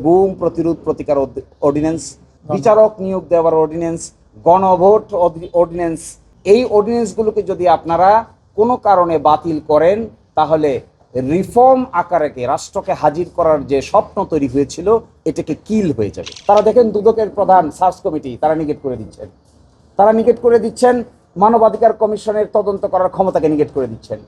গুম প্রতিরোধ প্রতিকার অর্ডিন্যান্স, বিচারক নিয়োগ দেওয়ার অর্ডিন্যান্স, গণভোট অর্ডিন্যান্স, এই অর্ডিন্যান্সগুলোকে যদি আপনারা কোনো কারণে বাতিল করেন তাহলে রিফর্ম আকারে রাষ্ট্রকে হাজির করার যে স্বপ্ন তৈরি হয়েছিল এটাকে কিল হয়ে যাবে। তারা দেখেন দুদকের প্রধান সার্চ কমিটি তারা নিগেট করে দিচ্ছেন, মানবাধিকার কমিশনের তদন্ত করার ক্ষমতাকে নিগেট করে দিচ্ছেন।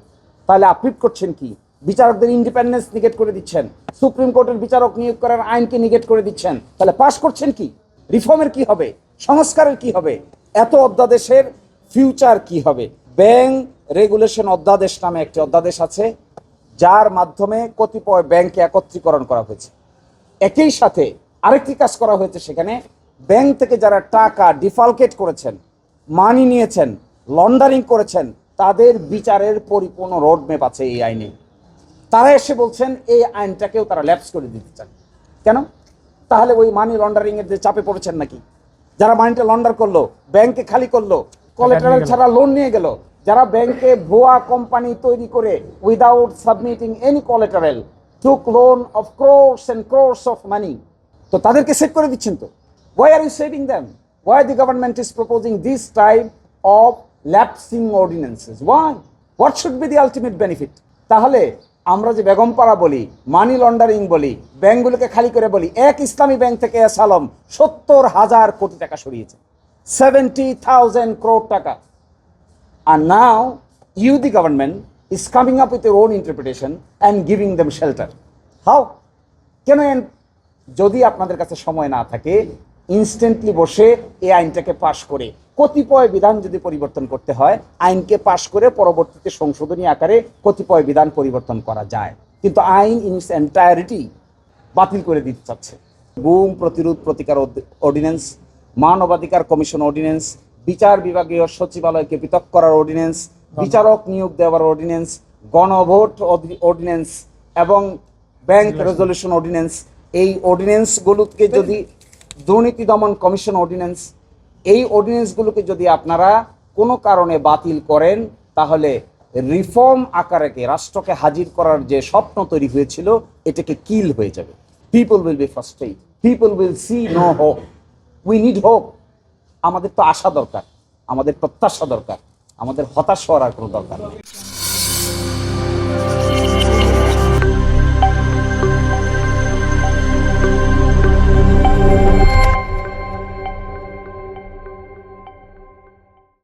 তাহলে আপনি করছেন কি? বিচারকদের ইন্ডিপেন্ডেন্স নিগেট করে দিচ্ছেন, সুপ্রিম কোর্টের বিচারক নিয়োগ করার আইনকে নিগেট করে দিচ্ছেন। তাহলে পাশ করছেন কি? রিফর্মের কি হবে? সংস্কারের কি হবে? এত অধ্যাদেশের ফিউচার কি হবে? ব্যাংক রেগুলেশন অধ্যাদেশ নামে একটি অধ্যাদেশ আছে, যার মাধ্যমে কতিপয় ব্যাংকে একত্রীকরণ করা হয়েছে। একই সাথে আরেকটি কাজ করা হয়েছে, সেখানে ব্যাংক থেকে যারা টাকা ডিফালকেট করেছেন, মানি নিয়েছেন, লন্ডারিং করেছেন, তাদের বিচারের পরিপূর্ণ রোডম্যাপ আছে এই আইনে। তারা এসে বলছেন এই আইনটাকেও তারা ল্যাপস করে দিতে চান। কেন? তাহলে ওই মানি লন্ডারিং এর যে চাপে পড়েছেন নাকি? যারা মানিটা লন্ডার করলো, ব্যাংকে খালি করলো, কোলাটেরাল ছাড়া লোন নিয়ে গেল, যারা ব্যাংকে ভুয়া কোম্পানি তৈরি করে without submitting any collateral took loan of crores and crores of money, তো তাদেরকে সেভ করে দিচ্ছেন। তো why are you saving them? Why the government is proposing this type of lapsing ordinances? Why? What should be the ultimate benefit? তাহলে আমরা যে বেগমপাড়া বলি, money laundering বলি, ব্যাংকগুলোকে খালি করে বলি, এক ইসলামী ব্যাংক থেকে আসালম 70,000 কোটি টাকা সরিয়েছে, 70,000 crore টাকা। And now you, the government, is coming up with your own interpretation and giving them shelter. How? কেন? যদি আপনাদের কাছে সময় না থাকে, ইনস্ট্যান্টলি বসে এই আইনটাকে পাশ করে, কতিপয় বিধান যদি পরিবর্তন করতে হয়, আইনকে পাশ করে পরবর্তীতে সংশোধনী আকারে কতিপয় বিধান পরিবর্তন করা যায়, কিন্তু আইন ইন ইটস এন্টায়ারিটি বাতিল করে দিতে চাচ্ছে। গুম প্রতিরোধ প্রতিকার অর্ডিন্যান্স, মানবাধিকার কমিশন অর্ডিন্যান্স, বিচার বিভাগীয় সচিবালয়কে পৃথক করার অর্ডিন্যান্স, বিচারক নিয়োগ দেওয়ার অর্ডিন্যান্স, গণভোট অর্ডিন্যান্স এবং ব্যাংক রেজলিউশন অর্ডিন্যান্স, এই অর্ডিন্যান্সগুলোকে যদি দুর্নীতি দমন কমিশন অর্ডিন্যান্স, এই অর্ডিন্যান্সগুলোকে যদি আপনারা কোনো কারণে বাতিল করেন তাহলে রিফর্ম আকারে রাষ্ট্রকে হাজির করার যে স্বপ্ন তৈরি হয়েছিল এটাকে কিল হয়ে যাবে। People will be frustrated, people will see no hope. We need hope. আমাদের তো আশা দরকার, আমাদের প্রত্যাশা দরকার, আমাদের হতাশ হওয়ার আর কোনো দরকার নেই।